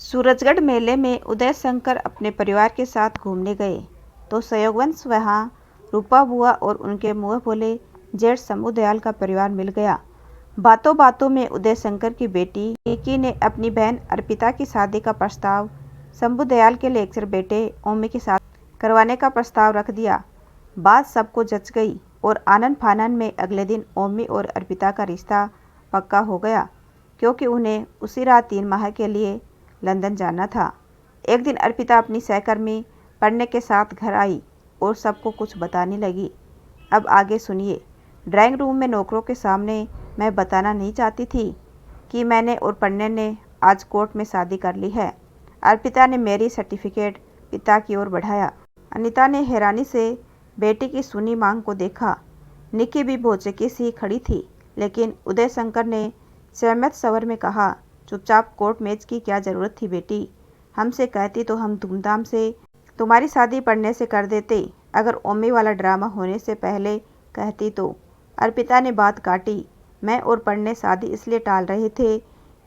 सूरजगढ़ मेले में उदय शंकर अपने परिवार के साथ घूमने गए तो संयोगवश वहाँ रूपा बुआ और उनके मुँह बोले जेठ शंभू दयाल का परिवार मिल गया। बातों बातों में उदय शंकर की बेटी निकी ने अपनी बहन अर्पिता की शादी का प्रस्ताव शंभू दयाल के लेक्चर बेटे ओमी के साथ करवाने का प्रस्ताव रख दिया। बात सबको जच गई और आनन फानन में अगले दिन ओमी और अर्पिता का रिश्ता पक्का हो गया, क्योंकि उन्हें उसी रात 3 माह के लिए लंदन जाना था। एक दिन अर्पिता अपनी सहकर्मी पढ़ने के साथ घर आई और सबको कुछ बताने लगी। अब आगे सुनिए। ड्राइंग रूम में नौकरों के सामने मैं बताना नहीं चाहती थी कि मैंने और पढ़ने ने आज कोर्ट में शादी कर ली है। अर्पिता ने मेरी सर्टिफिकेट पिता की ओर बढ़ाया। अनीता ने हैरानी से बेटी की सुनी मांग को देखा। निकी भी भौचकी सी खड़ी थी, लेकिन उदय शंकर ने सहमत स्वर में कहा, चुपचाप कोर्ट मैच की क्या ज़रूरत थी बेटी? हमसे कहती तो हम धूमधाम से तुम्हारी शादी पढ़ने से कर देते। अगर ओमी वाला ड्रामा होने से पहले कहती तो। अर्पिता ने बात काटी। मैं और पढ़ने शादी इसलिए टाल रहे थे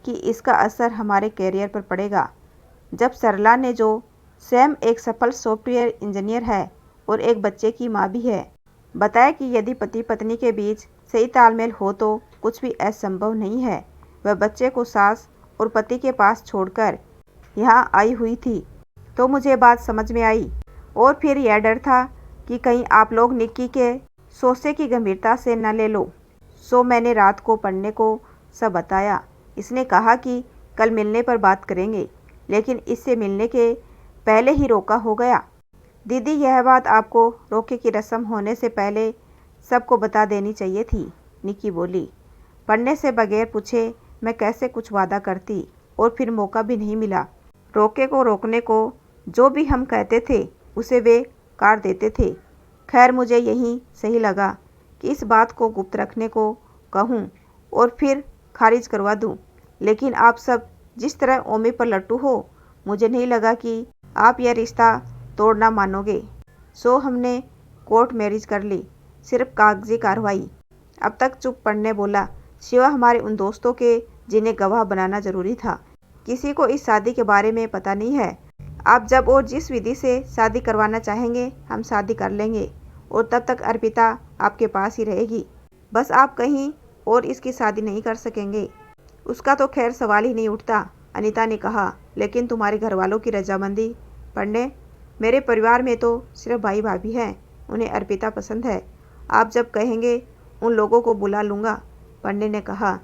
कि इसका असर हमारे कैरियर पर पड़ेगा। जब सरला ने, जो स्वयं एक सफल सॉफ्टवेयर इंजीनियर है और एक बच्चे की माँ भी है, बताया कि यदि पति पत्नी के बीच सही तालमेल हो तो कुछ भी असंभव नहीं है। वह बच्चे को सास और पति के पास छोड़कर यहाँ आई हुई थी तो मुझे बात समझ में आई, और फिर यह डर था कि कहीं आप लोग निक्की के सोचे की गंभीरता से न ले लो। सो मैंने रात को पढ़ने को सब बताया। इसने कहा कि कल मिलने पर बात करेंगे, लेकिन इससे मिलने के पहले ही रोका हो गया। दीदी, यह बात आपको रोके की रस्म होने से पहले सबको बता देनी चाहिए थी, निक्की बोली। पढ़ने से बगैर पूछे मैं कैसे कुछ वादा करती, और फिर मौका भी नहीं मिला। रोके को रोकने को जो भी हम कहते थे उसे वे कार देते थे। खैर, मुझे यही सही लगा कि इस बात को गुप्त रखने को कहूँ और फिर खारिज करवा दूँ। लेकिन आप सब जिस तरह ओमी पर लट्टू हो, मुझे नहीं लगा कि आप यह रिश्ता तोड़ना मानोगे। सो हमने कोर्ट मैरिज कर ली, सिर्फ कागजी कार्रवाई। अब तक चुप पढ़ने बोला, शिवा हमारे उन दोस्तों के जिन्हें गवाह बनाना जरूरी था। किसी को इस शादी के बारे में पता नहीं है। आप जब और जिस विधि से शादी करवाना चाहेंगे हम शादी कर लेंगे, और तब तक अर्पिता आपके पास ही रहेगी। बस आप कहीं और इसकी शादी नहीं कर सकेंगे। उसका तो खैर सवाल ही नहीं उठता, अनीता ने कहा। लेकिन तुम्हारे घर वालों की रजामंदी? पढ़ने, मेरे परिवार में तो सिर्फ भाई भाभी हैं, उन्हें अर्पिता पसंद है। आप जब कहेंगे उन लोगों को बुला लूँगा, पढ़ने ने कहा।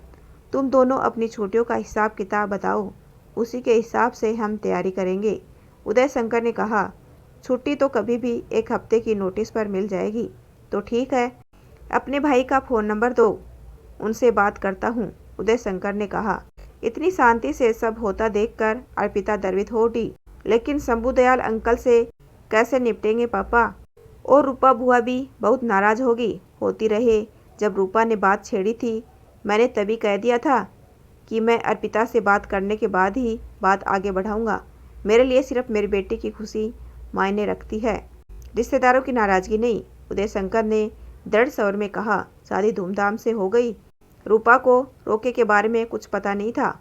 तुम दोनों अपनी छुट्टियों का हिसाब किताब बताओ, उसी के हिसाब से हम तैयारी करेंगे, उदय शंकर ने कहा। छुट्टी तो कभी भी 1 हफ्ते की नोटिस पर मिल जाएगी। तो ठीक है, अपने भाई का फ़ोन नंबर दो, उनसे बात करता हूँ, उदय शंकर ने कहा। इतनी शांति से सब होता देखकर अर्पिता द्रवित हो उठी। लेकिन शंभू दयाल अंकल से कैसे निपटेंगे पापा? और रूपा बुआ भी बहुत नाराज़ होती रहे। जब रूपा ने बात छेड़ी थी, मैंने तभी कह दिया था कि मैं अर्पिता से बात करने के बाद ही बात आगे बढ़ाऊंगा। मेरे लिए सिर्फ मेरी बेटी की खुशी मायने रखती है, रिश्तेदारों की नाराज़गी नहीं, उदय शंकर ने दृढ़ स्वर में कहा। शादी धूमधाम से हो गई। रूपा को रोके के बारे में कुछ पता नहीं था,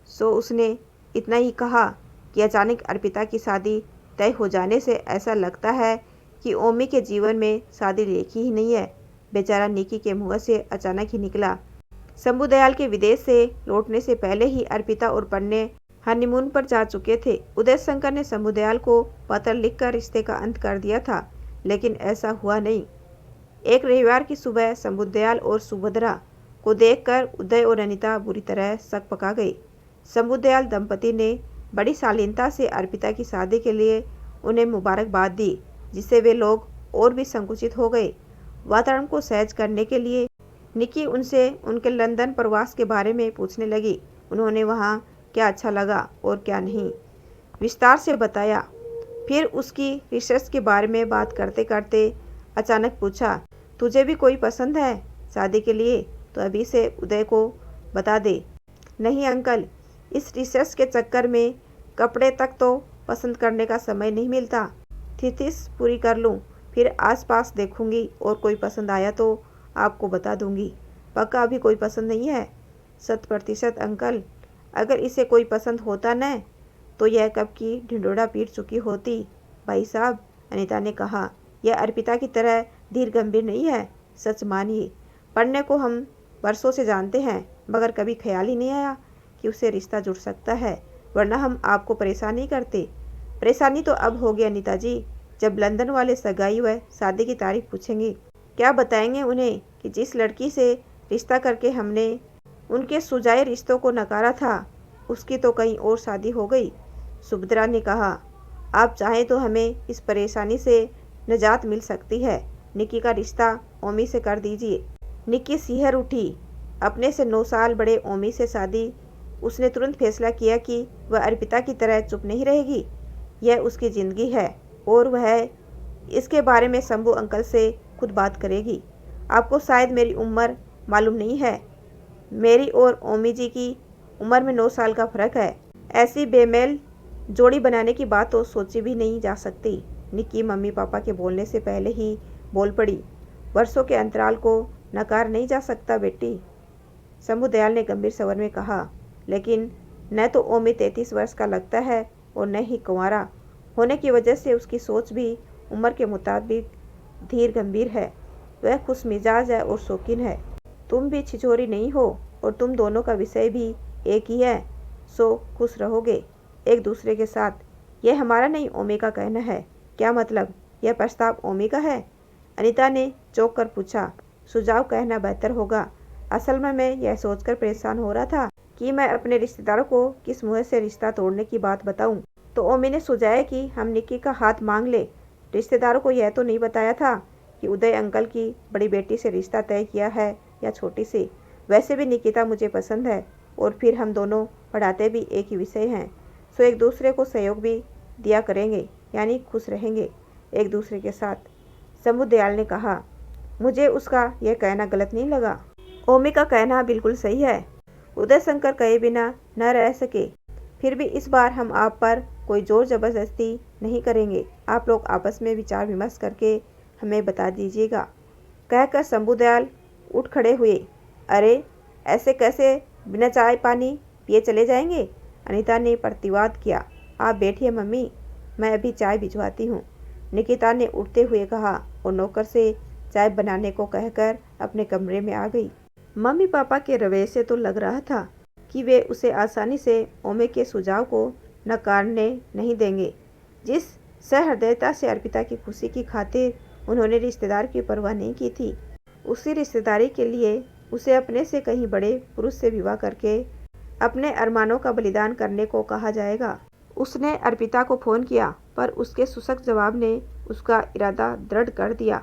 सो उसने इतना ही कहा कि अचानक अर्पिता की शादी तय हो जाने से ऐसा लगता है कि ओमी के जीवन में शादी लिखी ही नहीं है। बेचारा निकी के मुँह से अचानक ही निकला। शंभू दयाल के विदेश से लौटने से पहले ही अर्पिता और पन्ने हनीमून पर जा चुके थे। उदय शंकर ने शंभू दयाल को पत्र लिखकर रिश्ते का अंत कर दिया था, लेकिन ऐसा हुआ नहीं। एक रविवार की सुबह शंभू दयाल और सुभद्रा को देखकर उदय और अनीता बुरी तरह शक पका गए। शंभू दयाल दंपति ने बड़ी शालीनता से अर्पिता की शादी के लिए उन्हें मुबारकबाद दी, जिससे वे लोग और भी संकुचित हो गए। वातावरण को सहज करने के लिए निकी उनसे उनके लंदन प्रवास के बारे में पूछने लगी। उन्होंने वहाँ क्या अच्छा लगा और क्या नहीं विस्तार से बताया। फिर उसकी रिसर्च के बारे में बात करते करते अचानक पूछा, तुझे भी कोई पसंद है शादी के लिए? तो अभी से उदय को बता दे। नहीं अंकल, इस रिसर्च के चक्कर में कपड़े तक तो पसंद करने का समय नहीं मिलता। थीसिस पूरी कर लूँ, फिर आसपास देखूंगी और कोई पसंद आया तो आपको बता दूंगी। पक्का अभी कोई पसंद नहीं है? 100% अंकल। अगर इसे कोई पसंद होता न तो यह कब की ढिंडोरा पीट चुकी होती। भाई साहब, अनीता ने कहा, यह अर्पिता की तरह धीर गंभीर नहीं है। सच मानिए, पढ़ने को हम वर्षों से जानते हैं, मगर कभी ख्याल ही नहीं आया कि उससे रिश्ता जुड़ सकता है, वरना हम आपको परेशान नहीं करते। परेशानी तो अब होगी अनीता जी, जब लंदन वाले सगाई व शादी की तारीख पूछेंगे। क्या बताएंगे उन्हें कि जिस लड़की से रिश्ता करके हमने उनके सुझाए रिश्तों को नकारा था, उसकी तो कहीं और शादी हो गई। सुभद्रा ने कहा, आप चाहें तो हमें इस परेशानी से निजात मिल सकती है। निक्की का रिश्ता ओमी से कर दीजिए। निक्की सिहर उठी। अपने से 9 साल बड़े ओमी से शादी। उसने तुरंत फैसला किया कि वह अर्पिता की तरह चुप नहीं रहेगी। यह उसकी ज़िंदगी है और वह इसके बारे में शंभू अंकल से खुद बात करेगी। आपको शायद मेरी उम्र मालूम नहीं है। मेरी और ओमी जी की उम्र में 9 साल का फ़र्क है। ऐसी बेमेल जोड़ी बनाने की बात तो सोची भी नहीं जा सकती। निक्की मम्मी पापा के बोलने से पहले ही बोल पड़ी, वर्षों के अंतराल को नकार नहीं जा सकता बेटी। शंभू दयाल ने गंभीर स्वर में कहा, लेकिन न तो ओमी 33 वर्ष का लगता है और न ही कुंवारा होने की वजह से उसकी सोच भी उम्र के मुताबिक धीर गंभीर है। वह खुश मिजाज है और शौकीन है। तुम भी छिछोरी नहीं हो और तुम दोनों का विषय भी एक ही है, सो खुश रहोगे एक दूसरे के साथ। यह हमारा नहीं, ओमी का कहना है। क्या मतलब? यह प्रस्ताव ओमी का है? अनीता ने चौंक कर पूछा। सुझाव कहना बेहतर होगा। असल में मैं यह सोचकर परेशान हो रहा था कि मैं अपने रिश्तेदारों को किस मुँह से रिश्ता तोड़ने की बात बताऊं। तो ओमी ने सुझाया कि हम निक्की का हाथ मांग ले। रिश्तेदारों को यह तो नहीं बताया था कि उदय अंकल की बड़ी बेटी से रिश्ता तय किया है या छोटी से। वैसे भी निकिता मुझे पसंद है और फिर हम दोनों पढ़ाते भी एक ही विषय हैं, सो एक दूसरे को सहयोग भी दिया करेंगे, यानी खुश रहेंगे एक दूसरे के साथ। शंभू दयाल ने कहा, मुझे उसका यह कहना गलत नहीं लगा। ओमी का कहना बिल्कुल सही है। उदय शंकर कहे बिना न रह सके। फिर भी इस बार हम आप पर कोई जोर जबरदस्ती नहीं करेंगे। आप लोग आपस में विचार विमर्श करके हमें बता दीजिएगा। कहकर शंभू दयाल उठ खड़े हुए। अरे ऐसे कैसे बिना चाय पानी पिए चले जाएंगे? अनीता ने प्रतिवाद किया। आप बैठिए मम्मी, मैं अभी चाय भिजवाती हूँ, निकिता ने उठते हुए कहा और नौकर से चाय बनाने को कहकर अपने कमरे में आ गई। मम्मी पापा के रवैये से तो लग रहा था कि वे उसे आसानी से ओमी के सुझाव को नकारने नहीं देंगे। जिस सहृदयता से अर्पिता की खुशी की खातिर उन्होंने रिश्तेदार की परवाह नहीं की थी, उसी रिश्तेदारी के लिए उसे अपने से कहीं बड़े पुरुष से विवाह करके अपने अरमानों का बलिदान करने को कहा जाएगा। उसने अर्पिता को फ़ोन किया, पर उसके शुष्क जवाब ने उसका इरादा दृढ़ कर दिया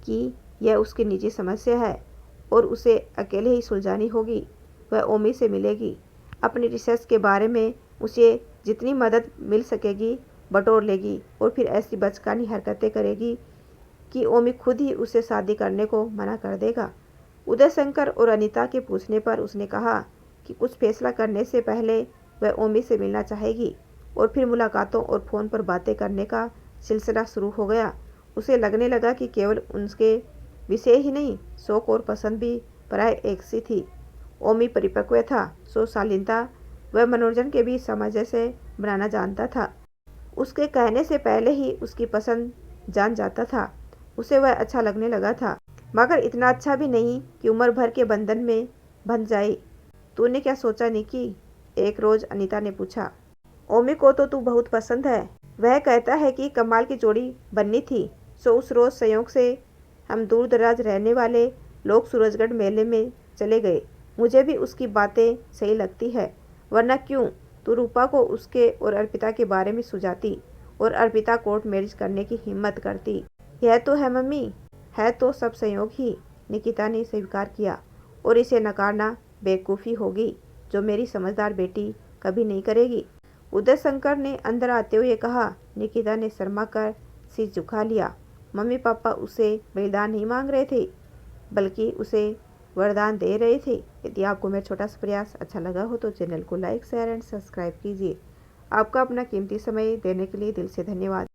कि यह उसकी निजी समस्या है और उसे अकेले ही सुलझानी होगी। वह ओमी से मिलेगी, अपनी रिसर्च के बारे में उसे जितनी मदद मिल सकेगी बटोर लेगी और फिर ऐसी बचकानी हरकतें करेगी कि ओमी खुद ही उसे शादी करने को मना कर देगा। उदय शंकर और अनीता के पूछने पर उसने कहा कि कुछ फैसला करने से पहले वह ओमी से मिलना चाहेगी और फिर मुलाकातों और फ़ोन पर बातें करने का सिलसिला शुरू हो गया। उसे लगने लगा कि केवल उनके विषय ही नहीं, शौक और पसंद भी प्राय एक सी थी। ओमी परिपक्व था, सो शालीनता वह मनोरंजन के भी सामंजस्य से बनाना जानता था। उसके कहने से पहले ही उसकी पसंद जान जाता था। उसे वह अच्छा लगने लगा था, मगर इतना अच्छा भी नहीं कि उम्र भर के बंधन में बंध जाए। तूने क्या सोचा निकी? एक रोज़ अनीता ने पूछा। ओमी को तो तू बहुत पसंद है। वह कहता है कि कमाल की जोड़ी बननी थी, सो उस रोज़ संयोग से हम दूर दराज रहने वाले लोग सूरजगढ़ मेले में चले गए। मुझे भी उसकी बातें सही लगती है, वरना क्यों तू रूपा को उसके और अर्पिता के बारे में सुझाती और अर्पिता कोर्ट मैरिज करने की हिम्मत करती। यह तो है मम्मी, है तो सब संयोग ही, निकिता ने स्वीकार किया, और इसे नकारना बेवकूफ़ी होगी जो मेरी समझदार बेटी कभी नहीं करेगी। उदय शंकर ने अंदर आते हुए कहा। निकिता ने शर्मा कर सिर झुका लिया। मम्मी पापा उसे बलिदान नहीं मांग रहे थे, बल्कि उसे वरदान दे रहे थे। यदि आपको मेरा छोटा सा प्रयास अच्छा लगा हो तो चैनल को लाइक शेयर एंड सब्सक्राइब कीजिए। आपका अपना कीमती समय देने के लिए दिल से धन्यवाद।